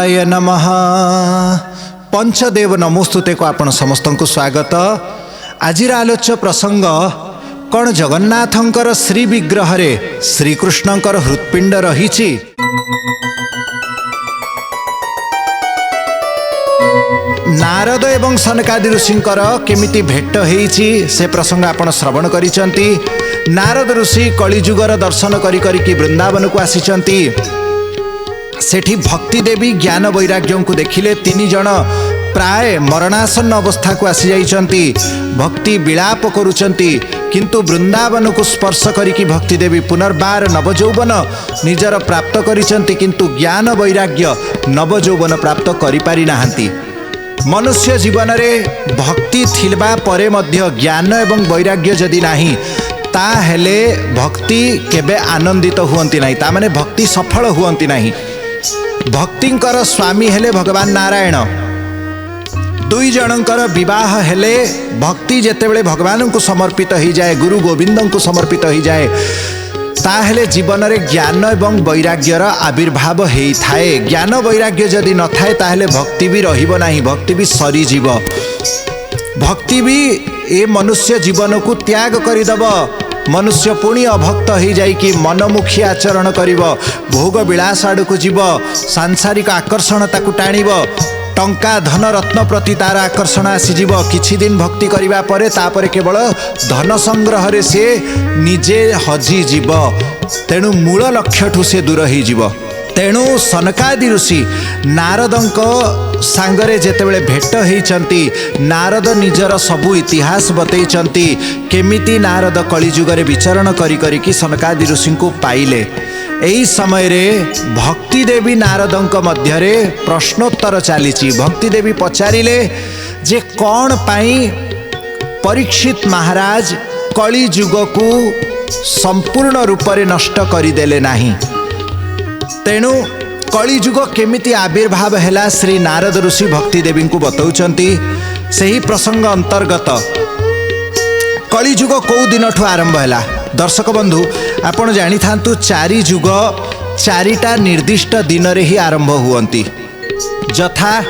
शिवाय नमः। पंचदेव नमोस्तुते को आपण समस्त को स्वागत। आज आलोच्य प्रसंग कौन जगन्नाथंकर श्री विग्रह रे श्रीकृष्णंकर हृत्पिंड रही। नारद एवं सनकादि ऋषिंकर केमिति भेट होईछि से प्रसंग आपण श्रवण करिसंती। नारद ऋषि कलिजुगर दर्शन करी करी वृंदावन को आसीचंती। सेठी भक्ति देवी ज्ञान वैराग्य को देखिले तीन जन प्राय मरणासन अवस्था को आसी जाइछंती। भक्ति विलाप करुचंती किंतु वृंदावन को स्पर्श करिकी भक्ति देवी पुनर्बार नवजौवन निजर प्राप्त करिचंती किंतु ज्ञान वैराग्य नवजौवन प्राप्त करि पारि नाहंती। मनुष्य जीवन रे भक्ति थिलबा परे मध्य ज्ञान एवं वैराग्य जदि नाही ताहेले भक्ति केबे आनंदित हुअंती नाही, ता माने भक्ति सफल हुअंती नाही। भक्तिंकर स्वामी हेले भगवान नारायण। दुई जनकर विवाह हेले भक्ति जेतेबेले भगवान को समर्पित हो जाए, गुरु गोविंद को समर्पित हो जाए, ताहेले जीवन रे ज्ञान एवं वैराग्यर आविर्भाव होई थाए। ज्ञान वैराग्य जदि न थाए ताहेले भक्ति भी रहिबो नाही, भक्ति भी सरी जीव। भक्ति भी ए मनुष्य जीवन को त्याग करिदब। मनुष्य पुणी अभक्त हो जाए कि मनमुखी आचरण करिब, भोग विलास आड़ को जीव, सांसारिक आकर्षण ताकू टाणिब, टंका धन रत्न प्रति तार आकर्षण आसीजिव। किछि दिन भक्ति करिबा परे तापरे केवल धन संग्रह रे से निजे हजी जीव। तेणु मूल लक्ष्य ठू से दूर ही जीव। तेणु सनकादि ऋषि नारदंक सांगरे जेतेबेले भेट होइचंती, नारद निजर सबु इतिहास बतैचंती केमिति नारद कलिजुगरे विचरण करी करी कि सनकादि ऋषि को पाइले। एही समय रे भक्ति देवी नारदंक मध्य रे प्रश्नोत्तर चलीची। भक्ति देवी पचारिले जे कौन पाई परीक्षित महाराज कलिजुग को संपूर्ण रूप से नष्ट करदेले नाही। तेणु कलिजुग केमिति आविर्भाव हैला श्री नारद ऋषि भक्ति देवी को बतौचंती। सही प्रसंग अंतर्गत कलिजुग कौ दिन ठू आरंभ हैला। दर्शक बंधु आपण जानी थांतु चारि जुग चारिटा निर्दिष्ट दिन रे ही आरंभ हुअंती। जथा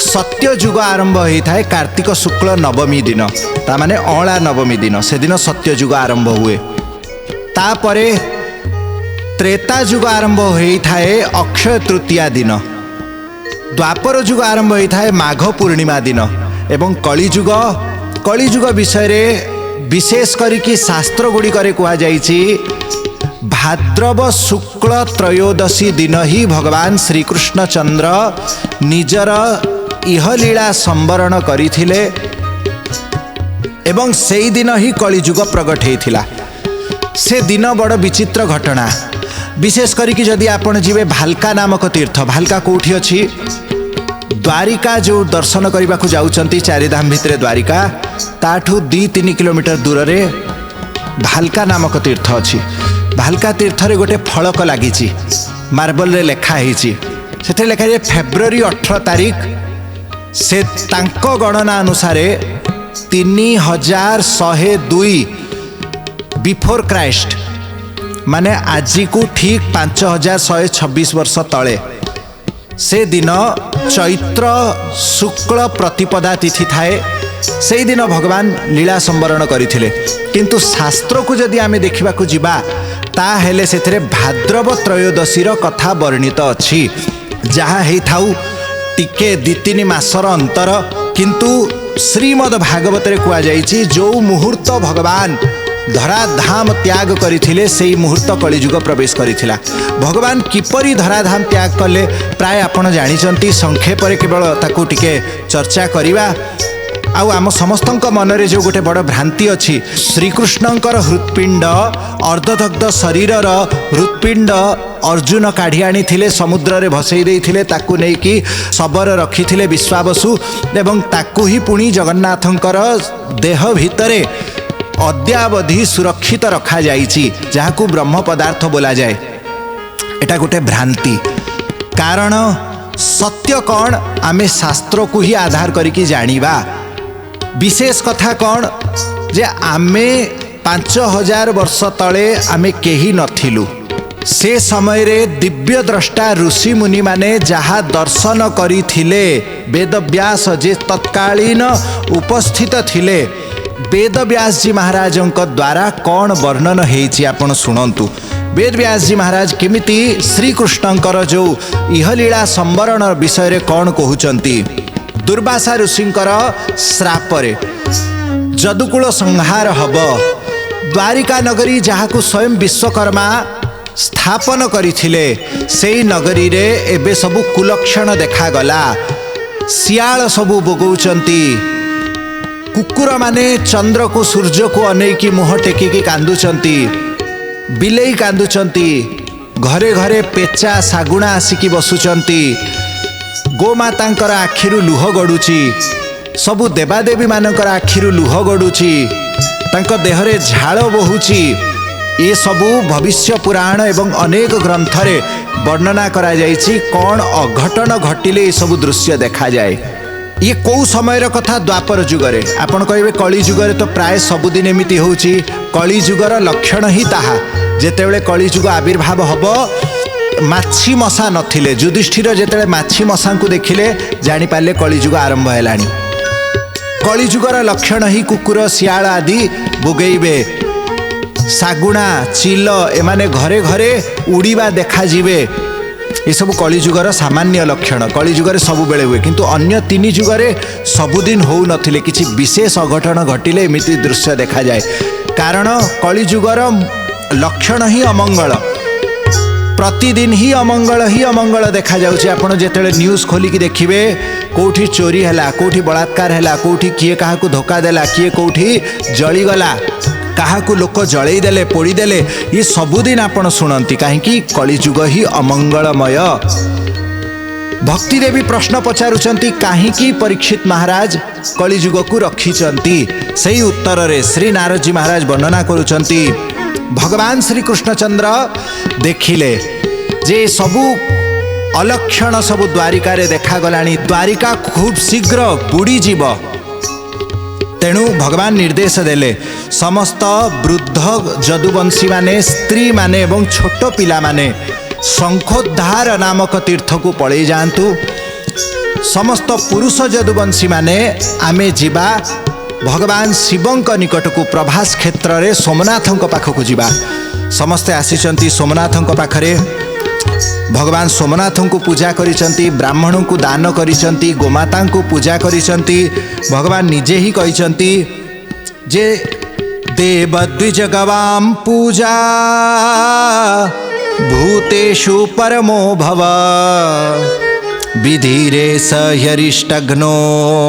सत्य जुग आरंभ होता है कार्तिक शुक्ल नवमी दिन, ता माने अला नवमी दिन, से दिन सत्य जुग आरंभ हुए। तापरे त्रेता जुग आरंभ होता है अक्षय तृतीया दिन। द्वापर जुग आरंभ होता है माघ पूर्णिमा दिन। एवं कलिजुग विषय रे विशेष करिकी शास्त्र गुड़िकरे कहा जाइछि भाद्रव शुक्ल त्रयोदशी दिन ही भगवान श्रीकृष्ण चंद्र निजर इहलीला संवरण करिथिले एवं सेई दिन ही कलिजुग प्रगट होइथिला। से दिन बड़ विचित्र घटना। विशेष करिकी जदि आपण जीवे भालका नामक तीर्थ, भालका कोठी अछि? द्वारिका जो दर्शन करने को जाउचंती चारिधाम भितरे द्वारिका, ताठू 2-3 किलोमीटर दूर रे भालका नामक तीर्थ अछि। भालका तीर्थ रे गोटे फलक लागिछि, मार्बल रे लेखा हिछि। सेथे लेखा है फेब्रुआरी 18 तारीख। से तांको गणना अनुसार 3102 बिफोर क्राइस्ट, माने आजी को ठीक 5126 वर्ष तले से दिन चैत्र शुक्ल प्रतिपदा तिथि थाए। से दिन भगवान लीला संवरण करथिले। किंतु शास्त्र को जदि आमे देखिबा को जिबा ताहेले सेथरे भाद्रव त्रयोदशी रो कथा वर्णित अछि। जहा हेइ थाउ टिके 2-3 मासर अंतर, किंतु श्रीमद् भागवत रे कुआ जाइछि जो मुहूर्त भगवान धराधाम त्याग करिथिले सेई मुहूर्त कलिजुग प्रवेश करिथिला। भगवान किपरि धराधाम त्याग कले प्राय आपण जानिचंती। संक्षेप रे केवल ताकू टिके चर्चा करिवा। आउ आम समस्तंक मनरे जो गोटे बड़ भ्रांति अच्छी, श्रीकृष्णंकर हृत्पिंड अर्धदग्ध शरीर हृत्पिंड अर्जुन काढ़ी आनी थिले, समुद्र रे भसई देइथिले, ताकू नै कि शबर रखिथिले विश्वावसु एवं ताकू ही पुणी जगन्नाथंकर देह भितरे अद्यावधि सुरक्षित रखा जाइछि, जहाकू ब्रह्म पदार्थ बोला जाए। एटा गोटे भ्रांति। कारण सत्य कौन आमे शास्त्र को ही आधार करिकी जानिबा। विशेष कथा कौन जे आमे 5000 वर्ष तले आमे केही नथिलु। से समय रे दिव्य द्रष्टा ऋषि मुनि माने जहा दर्शन करिथिले वेदव्यास जे तत्कालीन उपस्थित थिले वेद व्यास जी महाराज द्वारा कौन वर्णन हेछि आपण सुनंतु। वेद व्यास जी महाराज केमिति श्रीकृष्णकर जो इहलीला संवरण विषय रे कौन कहउचंती। दुर्वासा ऋषिंकर श्रापरे जदुकुल संहार हब द्वारिका नगरी जहाकु स्वयं विश्वकर्मा स्थापन करिथिले सेई नगरी रे एबे सबु कुलक्षण देखागला। सियाल सबु बोगौचंती, कुकुर माने चंद्र को सूर्य को अनेकी मुह टेकिकी कांदुचंती, बिलेई कांदुचंती, घरे घरे पेचा सागुणा आसिकी बसुचंती, गोमातांकर आखिरु लुह गडुची, सबु देवादेवी मानकर आखिरु लुह गडुची, तांको देहरे झाळ बहुची। ये सबु भविष्य पुराण एवं अनेक ग्रंथरे वर्णना करा जाइछि कौन अघटन घटिले ये सबु दृश्य देखा जाए। ये कौ समय कथा द्वापर जुगरे आपण कहिबे कली जुगरे तो प्राय सबुदिन एमिति होउछि। कली जुगर लक्षण ही ताहा जेतेबेले कली जुग आविर्भाव हबो माछी मशा नथिले युधिष्ठिर जेतेबेले माछी मशा को देखिले जानि पाले कली जुग आरंभ हेलानी। कली जुगर लक्षण ही कुकुर सियाल आदि बुगेइबे, सागुणा चिल एमाने घरे घरे उड़ीबा देखा जिवे। ये सब कली जुगर सामान्य लक्षण कली जुगरे सबु बेले हुए, किंतु अन्य तीन जुगरे सबुदिन हो नथिले। किछि विशेष अघटन घटिले एमिति दृश्य देखा जाए। कारण कली जुगर लक्षण ही अमंगल, प्रतिदिन ही अमंगल देखा जाउछि। आपण जेतेले न्यूज खोलिकी देखिबे कोठी चोरी हैला, कोठी बलात्कार हैला, कोठी किए काहाकू धोखा देला, किए कोठी जळी गला, काहाकू लोक जळई देले पोड़ी देले, ये सबुदिन आपण शुणती कहीं कलिजुग ही अमंगलमय। भक्ति देवी प्रश्न पचारुचंती कहीं परीक्षित महाराज कलिजुग को रखिचंती। सही उत्तर रे श्री नारद जी महाराज वर्णना करुचंती भगवान श्री कृष्णचंद्र देखिले जे सबु अलक्षण सबु द्वारिका रे देखा गलानी, द्वारिका खूब शीघ्र बुड़ी जीव। तेणु भगवान निर्देश देले समस्त वृद्ध जदुवंशी माने, स्त्री माने एवं छोट पिला माने शंखोद्धार नामक तीर्थ को पड़े जातु। समस्त पुरुष जदुवंशी माने आमे जीवा भगवान शिवंक निकट को प्रभास क्षेत्र रे सोमनाथंक पाखक जीवा। समस्ते आसीचंती सोमनाथंक पाखरे, भगवान सोमनाथं को पूजा करिसंती, ब्राह्मणों को दान करिसंती, गोमाता को पूजा करिसंती। भगवान निजे ही कहिसंती जे देव द्विजगवाम पूजा भूतेषु परमो भव विधिरे सहरिष्टघ्नो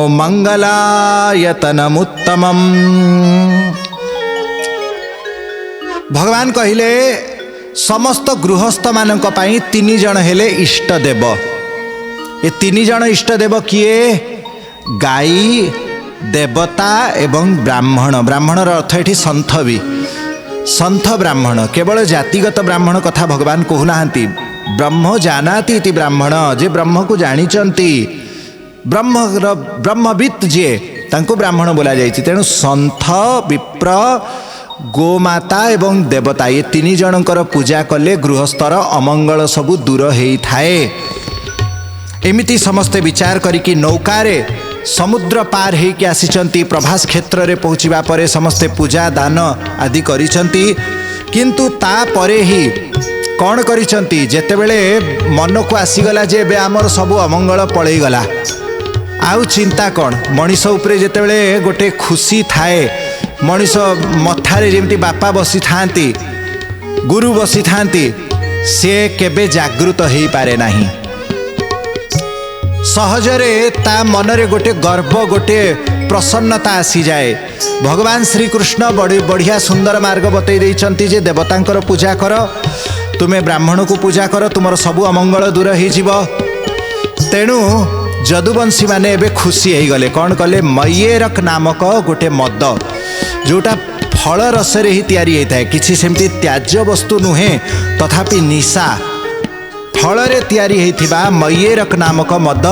मंगलायतनमुत्तमम्। भगवान कहिले समस्त गृहस्थ मानक पाई तीन जन हेले इष्ट देव। ये तीन जन इष्ट देव किए? गाई, देवता एवं ब्राह्मण। ब्राह्मणर अर्थ एठी संथ भी, संथ ब्राह्मण। केवल जातिगत ब्राह्मण कथा भगवान कहूनाहांती। ब्रह्म जानाति इति ब्राह्मण, जे ब्रह्म को जानिचंती, ब्रह्मवित् जे तांको ब्राह्मण बोला जाइछि। तेणु संथ, विप्र, गोमाता एवं देवता ये तीन जनकर पूजा कले गृहस्थर अमंगल सबु दूर हेई थाए। एमिति समस्ते विचार करिकी नौकारे समुद्र पार हेइकी आसीचंती। प्रभास क्षेत्र रे पहुँचीबा परे समस्ते पूजा दान आदि करिचंती। किंतु ता परे ही कौन करिचंती, जेतेबेले मन को आसीगला जे बे आमर सबु अमंगल पळेई गला, आउ चिंता कौन। मनीष उपरे जेतेबेले गोटे खुशी थाए, मनीष मथारे जेमती बापा बसी थांती, गुरु बसी थांती, से केबे जागृत हेई पारे नाही। सहजरे ता मनरे गोटे गर्व, गोटे प्रसन्नता आसी जाए। भगवान श्री कृष्ण बढ़िया सुंदर मार्ग बतई देइचंती जे देवतांकर पूजा कर, तुमे ब्राह्मण को पूजा कर, तुमर सबु अमंगल दूर हेई जीव। तेणु जदुवंशी माने एबे खुशी हेई गले। कौन कले? मयेरक नामक गोटे मद जोटा फल रसरे ही तैयारी होता है, किसी सेमती त्याज्य वस्तु नुहे, तथापि निशा फल रे तैयारी होइथिबा मयेरक नामक मद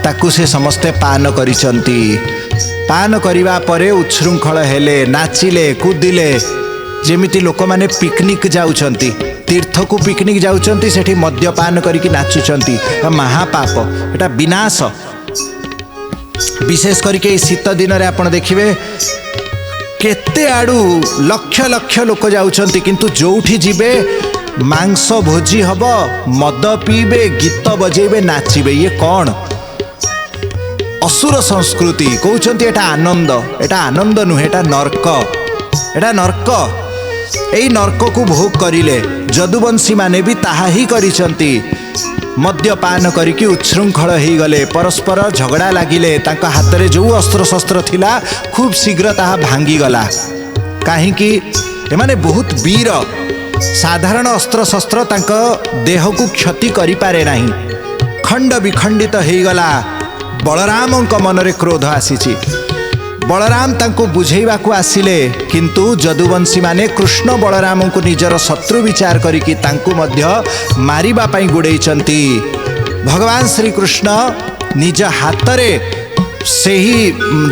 ताकू से समस्ते पान करिसंती। पान करिबा परे उच्छृंखल हेले, नाचिले, कुदिले, जेमिति लोक माने पिकनिक जाउछंती। तीर्थ को पिकनिक जाउचंती सेठी मद्यपान करिकी नाचुचंती महापाप एटा विनाश। विशेष करके शीत दिन रे आपण देखिबे केते आडू लक्ष लक्ष लोक जाउचंती किंतु जोठी जिबे मांस भोजी हब मद पीबे गीत बजेबे नाचिबे ये कौन असुर संस्कृति कहउचंती एटा आनंद नुहे एटा नर्क एटा नर्क। एई नर्क को भोग करिले जदुवंशी माने भी ताहा ही करिसंती मद्यपान करिकी उच्छृंखल हो गले परस्पर झगड़ा लागिले तांका हाथ रे जो अस्त्र शस्त्र थिला खूब शीघ्र ताहा भांगी गला काहींकि एमाने बहुत वीर साधारण अस्त्र शस्त्र तांका देह को क्षति करि पारे नाही खंड विखंडित हो गला। बलराम मनरे क्रोध आसीची बलराम तांको बुझेइबा को आसिले किंतु जदुवंशी माने कृष्ण बलराम को निजर शत्रु विचार करिकी तांको मध्य मारिबा पई गुडेइचंती। भगवान श्री कृष्ण निज हातरे सेही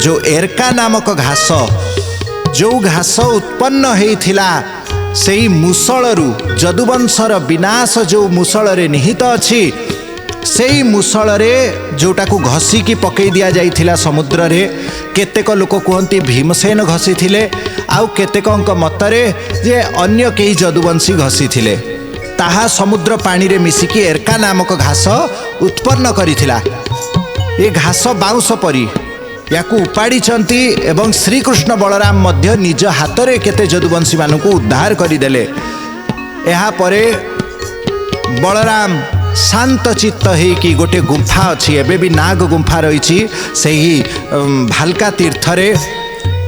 जो एरका नामक घास जो घास उत्पन्न हेइथिला सेही मुसलरू जदुवंशर विनाश जो मुसलरे निहित अछि सेई मुसल रे जोटा को घसीकी पकई दिया जाइथिला समुद्र रे केतेक लोक कहती भीमसेन घसी थिले आउ केतेकंक मतरे जे अन्य केही जदुवंशी घसी थिले ताहा समुद्र पानी रे मिसिकी एरका नामक घास उत्पन्न करिथिला। ये घास बाउंस परी याकू उपाड़ीचंती एवं श्रीकृष्ण बलराम मध्य निज हाथ रे केते जदुवंशी मानकू उद्धार करिदेले। एहा परे बलराम शांत चित्त है कि गोटे गुंफा अच्छी एबे भी नाग गुंफा रही सही भालका तीर्थ रे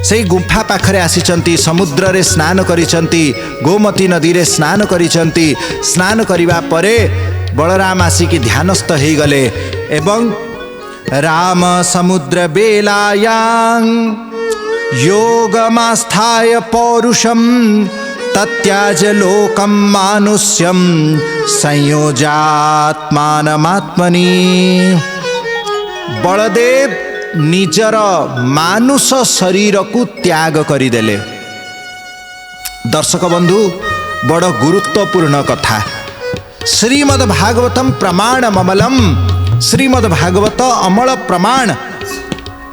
सही गुंफा पाखरे आसीचंती समुद्र रे स्नान करिचंती गोमती नदी रे स्नान करिचंती स्नान करिवा परे बलराम आसिकी ध्यानस्थ हो गले एवं राम समुद्र बेलायां योगमास्थाय पौरुषम तत्याज लोकम मानुष्यम संयोजात्मानमात्मनि। बलदेव निजर मानुष शरीर को त्याग करिदेले। दर्शक बंधु बड़ गुरुत्वपूर्ण कथा श्रीमद् भागवतम प्रमाणम अमलम श्रीमद् भागवत अमल प्रमाण।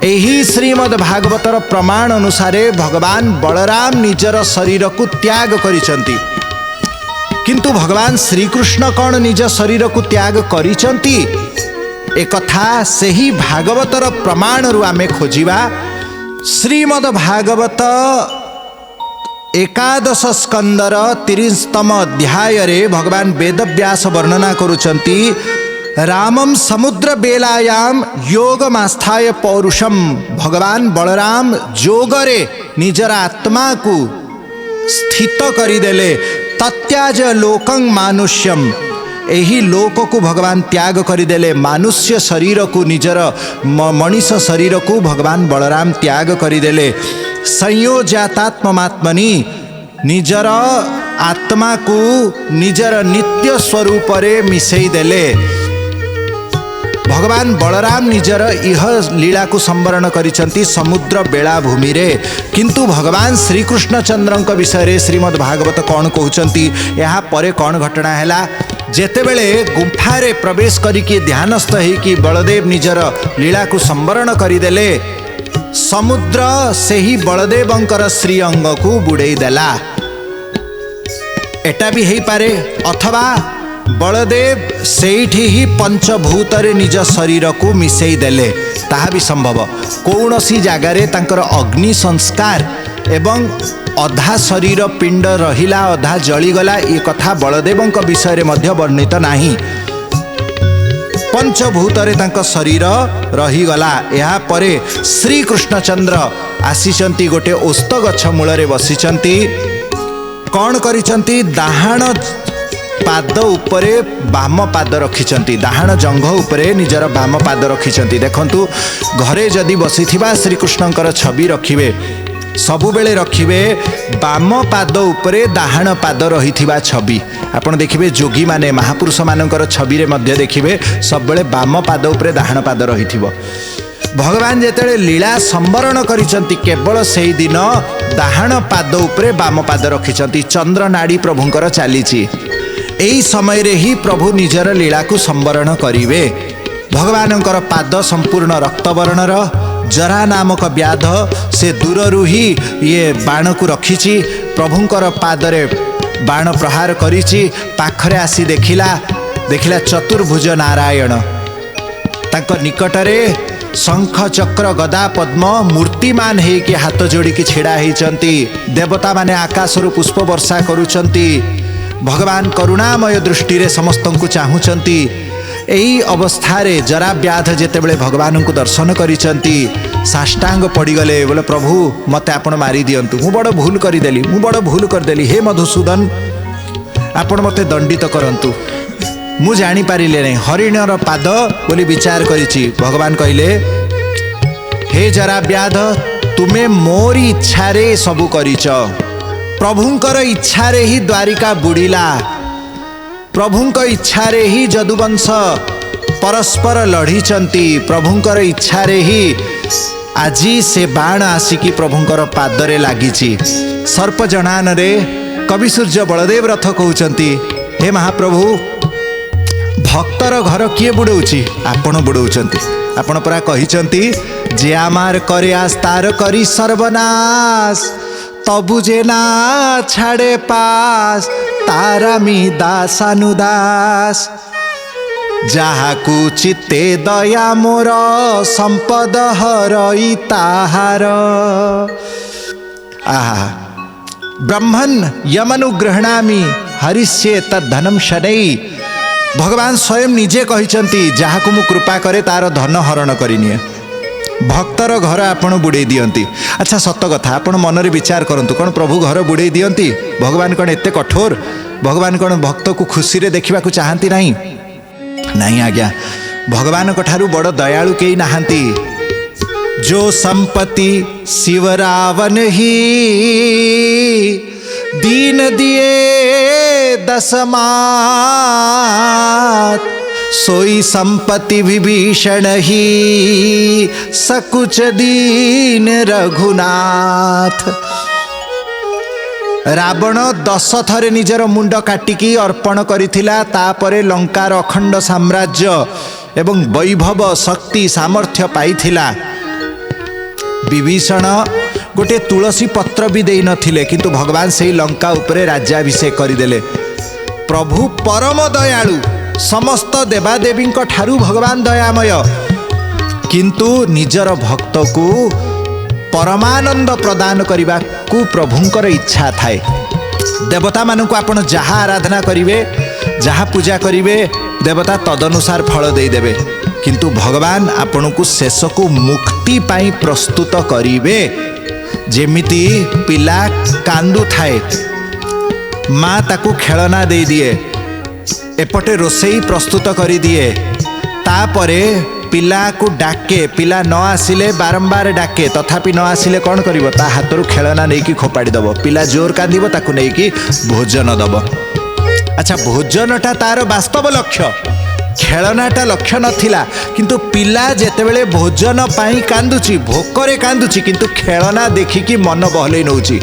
एही श्रीमद् भागवतर प्रमाण अनुसारे भगवान बलराम निजर शरीर को त्याग करिचंती किंतु भगवान श्रीकृष्ण कौन निज शरीर को त्याग करिचंती एक कथा सेही भागवतर प्रमाण रु आमे खोजिबा। श्रीमद् भागवत एकादश स्कंदर 30तम अध्याय रे भगवान वेदव्यास वर्णना करुचंती रामम समुद्र बेलायाम योगमास्थाय पौरुषम। भगवान बलराम जोगरे निजर आत्मा को स्थित करिदेले तत्याज लोकं मानुष्यम। एही लोक को भगवान त्याग करिदेले मानुष्य शरीर को निजर मनीष शरीर को भगवान बलराम त्याग करिदेले। संयोजातात्मात्मनि निजर आत्मा को निजर नित्य स्वरूप रे मिसई देले। भगवान बलराम निजर इह लीला को संवरण करिसंती समुद्र बेलाभूमि रे किंतु भगवान श्रीकृष्ण चंद्रंक विषय रे श्रीमद् भागवत कौन कहउचंती यहाँ परे कौन घटना हैला जेतेबेले गुंफा रे प्रवेश करिकी ध्यानस्थ होइकी बलदेव निजर लीला को संवरण करिदेले समुद्र सेही बलदेवंकर श्री अंग को बुड़ेई देला। एटा भी हेई पारे अथवा बलदेव सेठी ही पंचभूत रे निज शरीर को मिसई देले ताहा भी संभव। कौनसी जगार तांकर अग्नि संस्कार एवं अधा शरीर पिंड रहिला अधा जलीगला ये कथा बलदेवंक विषय रे मध्य वर्णित नाही। पंचभूत रे तांका शरीर रहीगला। यहाँ परे श्री कृष्णचंद्र आसीचंती गोटे ओस्त गछ मूल रे बसीचंती कौन करिचंती दाहाण पाद उपरे बाम पाद रखिचंती दाहाण जंघ उपरे निजर बाम पाद रखिचंती। देखंतु घरे जदि बसीथिबा श्रीकृष्णंकर छवि रखिबे सबुबेले रखिबे बाम पाद उपरे दाहाण पाद रहिथिबा छवि। आपण देखिबे जोगी माने महापुरुष मानकर छवि रे मध्य देखिबे सबबेले बाम पाद उपरे दाहाण पाद रहिथिबो। भगवान जेतेले लीला संवरण करिसंती केवल सेही दिन दाहाण पाद उपरे बाम पाद रखिसंती। चंद्र नाड़ी प्रभुंकर चालीची एई समय रे ही प्रभु निजर लीला को संवरण करिवे। भगवानंकर पाद संपूर्ण रक्तवर्णर, जरा नामक व्याध से दूररू ही ये बाण को रखिछि, प्रभुंकर पादरे बाण प्रहार करिछि। पाखरे आसी देखिला चतुर्भुज नारायण, तांको निकटरे शंख चक्र गदा पद्म मूर्तिमान हेकि हाथ जोड़िकी छिड़ा होइचंती। देवता माने आकाशरु पुष्प वर्षा करुचंती। भगवान करुणामय दृष्टि रे समस्तंकु चाहुचंती। एई अवस्थारे जरा व्याध जेतेबेले भगवान को दर्शन करिचंती, साष्टांग पड़गले, बोले प्रभु मते आपण मारी दियंतु, मु बड़ भूल करदेली, हे मधुसूदन आपण मते दंडित करंतु, मु जानी पारिले नहीं। हरिणर पाद बोली विचार करिछि। भगवान कहले, हे जरा व्याध तुमे मोरी इच्छा रे सबु करिच। प्रभुंकर इच्छा रे ही द्वारिका बुड़ीला, प्रभुंक इच्छा रे ही जदुवंश परस्पर लढ़ीचंती, प्रभुंकर इच्छा रे ही आजी से बाण आसिकी प्रभुंकर पादरे लागिछि। सर्प जनान रे कवि सूर्य बलदेव रथ कहउचंती, हे महाप्रभु भक्तर घर किए बुड़ौछि? आपण बुड़ौचंती। आपण परा कहिचंती, जे आमार करे आस्तार करी सर्वनाश, तबु जे ना छाड़े पास, तारामी दासानुदास। जाहाकू चित्ते दया मोर, संपद हरई ताहार। आहा, ब्रह्मन् यमनुग्रहणामि हरिष्ये तद्धनम शनै। भगवान स्वयं निजे कहिचंती, जाहाकू मु कृपा करे तार धन हरण करिनिए। भक्तर घर आपण बुड़े दियंती। अच्छा सत कथा, आपण मनरे विचार करंतु, कौन प्रभु घर बुड़े दियंती? भगवान कौन एते कठोर? भगवान कौन भक्त को खुशी रे देखिबा को चाहंती नहीं? नहीं आज्ञा, भगवान ठारू बड़ दयालु केही नाहंती। जो संपत्ति शिव रावण ही दीन दिए दशमात, सोई संपत्ति विभीषण ही सकुच दीन रघुनाथ। रावण 10 थरे निजर मुंड काटिकी अर्पण करिथिला, तापरे लंकार अखंड साम्राज्य एवं वैभव शक्ति सामर्थ्य पाइथिला। विभीषण गोटे तुलसी पत्र भी देई नथिले, किंतु भगवान से लंका उपरे राज्याभिषेक करदेले। प्रभु परम दयालु, समस्त देवादेवी ठारू भगवान दयामय, किंतु निजर भक्त को परमानंद प्रदान करने को प्रभुंकर इच्छा थाए। देवता मानक आपण जहाँ आराधना करिवे, जहाँ पूजा करिवे, देवता तदनुसार फल देदेवे, किंतु भगवान आपण को शेष को मुक्ति पाई प्रस्तुत करिवे। जेमिति पिला कांदु थाए, माँ ताकू खेलना दे दिए, एपटे रोसई प्रस्तुत करी दिए, तापरे पिला को डाके, पिला न आसिले बारंबार डाके, तथापि न आसिले कौन करिवो? ता हाथरू खेलना नहीं खोपाड़ी दब। पिला जोर कांदिबो, ताकू नहीं भोजन दब। अच्छा, भोजनटा तार वास्तव लक्ष्य, खेलनाटा लक्ष्य नथिला, किंतु पिला जेतेबेले भोजन पाई कांदुची, भोकरे कांदुची, किंतु खेलना देखिकी मन बहलई नउची।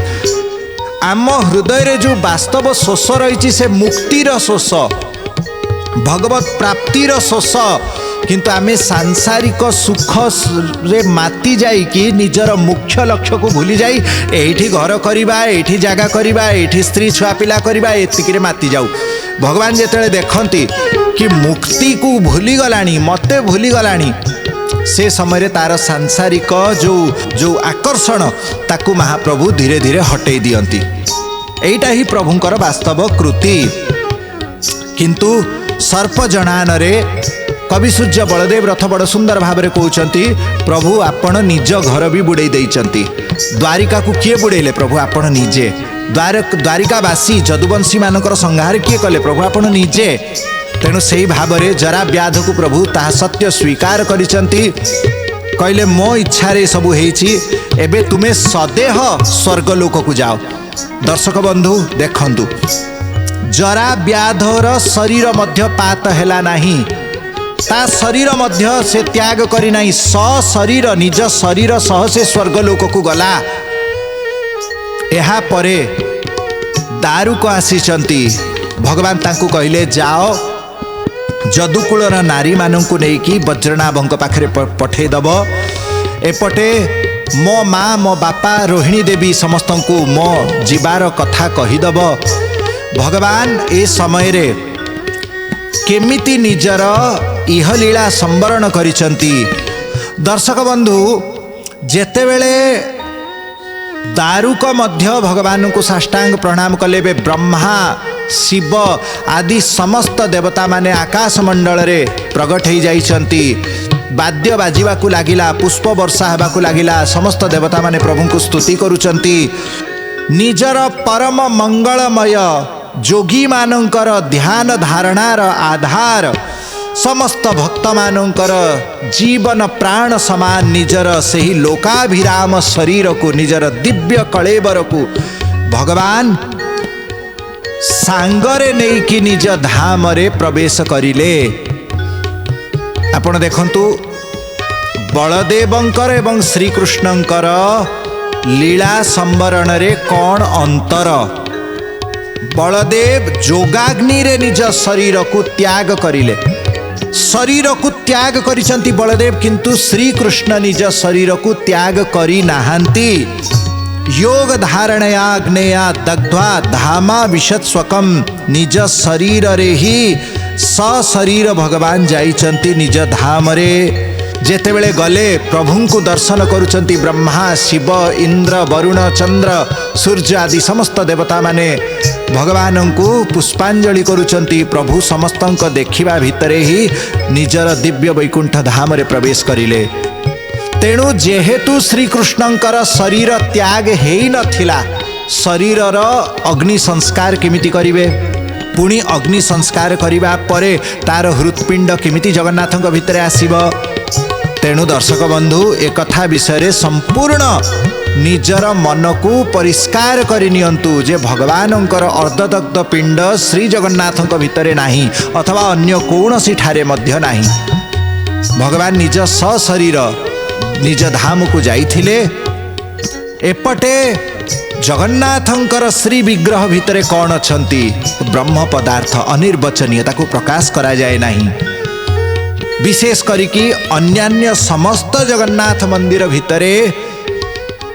आम हृदय रे जो वास्तव शोष रही से मुक्तिर शोष, भगवत प्राप्तिर शोष, किंतु आमे सांसारिक सुख रे माती जाई कि निजर मुख्य लक्ष्य को भूली जाई, एठी घर करिबा, एठी जागा करिबा, एठी स्त्री छुआ पिला करिबा, एतिकी रे माती जाऊ। भगवान जेतेले देखंती कि मुक्ति को भूली गलानी, मते भूली गलानी, से समय रे तार सांसारिक जो आकर्षण ताकू महाप्रभु धीरे धीरे हटई दियंती। एइटा ही प्रभुंकर वास्तव कृति। किंतु सर्प जनान रे कवि सूर्य बलदेव रथ बड़ सुंदर भाव में कहउचंती, प्रभु आपण निज घर भी बुड़े देइचंती। द्वारिका को किए बुड़ेले? प्रभु आपण निजे। द्वारिकावासी जदुवंशी मानकर संहार किए कले? प्रभु आपण निजे। तेणु से भाव में जरा व्याध को प्रभु ताहा सत्य स्वीकार करिसंती। कहले मो इच्छा रे सबु हेछि, एबे तुमे सदेह स्वर्गलोक को जाओ। दर्शक बंधु देखंतु, जरा व्याधर शरीर मध्य पात हैला नाही, ता शरीर मध्य से त्याग करी नाही, शरीर निज शरीर सह से स्वर्गलोक को गला। एहा परे दारुक आसीचंती, भगवान तांकु कहले जाओ जदुकूलर नारी मानंकु नेकी वज्रनाभଙ୍କ पाखरे पठेदब एपटे मो माँ मो बापा रोहिणी देवी समस्त को मो जीवार कथा कहीदब। भगवान ए समय रे केमिति निजर इहलीला संवरण करिसंती। दर्शक बंधु जेतेबेले दारुक मध्य भगवान को साष्टांग प्रणाम कले बे ब्रह्मा शिव आदि समस्त देवता माने आकाश मंडल रे प्रगट हो जाइछंती। वाद्य बाजिबाकू लागिला पुष्प वर्षा हेबाकू लागिला समस्त देवता माने प्रभु को स्तुति करूचंती। निजर परम मंगलमय जोगी मानंकर ध्यान धारणार आधार समस्त भक्त मानंकर जीवन प्राण समान निजर सही लोकाभिराम शरीर को निजर दिव्य कलेबर को भगवान सांगरे नहीं कि निज धाम रे प्रवेश करिले। आपण देखंतु बलदेवंकर एवं श्रीकृष्णंकर लीला संवरण रे कौन अंतर। बलदेव जोगाग्नि रे निज शरीर को त्याग करिले, शरीर को त्याग करिसंती बलदेव, किंतु श्रीकृष्ण निज शरीर को त्याग करी नाहंती। योग धारणया अग्नेया दग्ध्वा धामा विशत स्वकम निज शरीर रे ही सशरीर भगवान जाइचंती निज धाम रे। जेतेबेले गले प्रभु को दर्शन करुचंती ब्रह्मा शिव इंद्र वरुण चंद्र सूर्य आदि समस्त देवता माने भगवान को पुष्पांजलि करुचंती। प्रभु समस्तंक देखिबा भितरे ही निजर दिव्य वैकुंठ धाम रे प्रवेश करिले। तेणु जेहेतु श्रीकृष्णंकर शरीर त्याग हेई नथिला, शरीरर अग्नि संस्कार केमिति करिवे, पुणी अग्नि संस्कार करिबा परे तार हृत्पिंड केमिति जगन्नाथंक भितरे आसीबो। तेणु दर्शक बंधु एक कथा विषय संपूर्ण निजर मन को परिष्कार करिनियंतु जे भगवानंकर अर्धदग्ध पिंड श्री जगन्नाथंक भितरे नाही अथवा अन्य कौनसी ठारे मध्य नाही। भगवान निज सशरीर निज धाम को जाइथिले। एपटे जगन्नाथंकर श्री विग्रह भितरे कौन अछंती, ब्रह्म पदार्थ अनिर्वचनीय, ताकू प्रकाश करा जाए नहीं। विशेष करिकी अन्यान्य समस्त जगन्नाथ मंदिर भितरे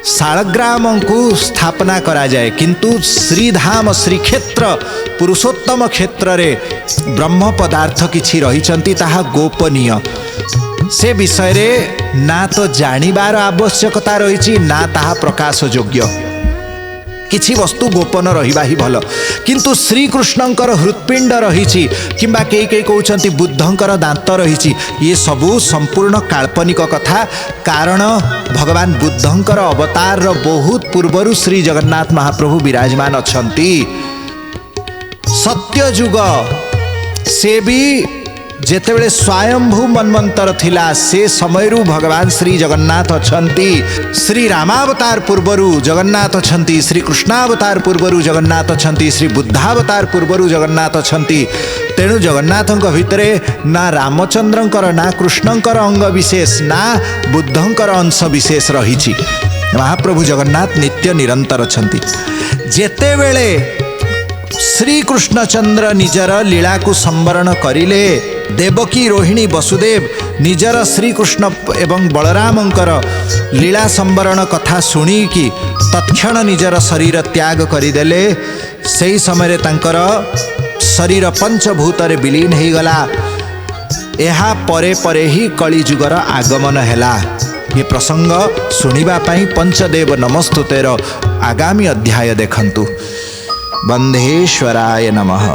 शालग्राम को स्थापना करा जाए, किंतु श्रीधाम श्रीक्षेत्र पुरुषोत्तम क्षेत्र रे ब्रह्म पदार्थ किछि रहिचंती ताहा गोपनीय। से विषय रे ना तो जानिबार आवश्यकता रही ना ताहा प्रकाश योग्य। किछि वस्तु गोपन रहिबा ही भल, किंतु श्रीकृष्णंकर हृत्पिंड रही किंबा कई कई कहउछंती बुद्धंकर दांत रही, ये सबू संपूर्ण काल्पनिक कथा। कारण भगवान बुद्धंकर अवतार रो बहुत पूर्वरु श्री जगन्नाथ महाप्रभु विराजमान अछंती। सत्य युग से भी जेतेबेले स्वयंभू मन्वंतर थिला से समयरु भगवान श्री जगन्नाथ अछंती। श्री रामावतार पूर्वरु जगन्नाथ अछंती, श्री कृष्णावतार पूर्वरु जगन्नाथ अछंती, श्री बुद्धावतार पूर्वरु जगन्नाथ अछंती। तेणु जगन्नाथंक भितरे ना रामचंद्रंकर ना कृष्णंकर अंग विशेष ना बुद्धंकर अंश विशेष रहिछि। महाप्रभु जगन्नाथ नित्य निरंतर अछंती। जेतेबेले श्री कृष्णचंद्र निजर लीला को संवरण करिले, देवकी रोहिणी वसुदेव निजर श्रीकृष्ण एवं बलरामंकर लीला संवरण कथा शुणी कि तत्क्षण निजर शरीर त्याग करिदेले। सही समय तांकर शरीर पंचभूत रे विलीन हो गला। एहा परे परे ही कलिजुगर आगमन हैला। ये प्रसंग सुनिबा पई पंचदेव नमस्तुतेर आगामी अध्याय देखंतु। बंदेश्वराय नमः।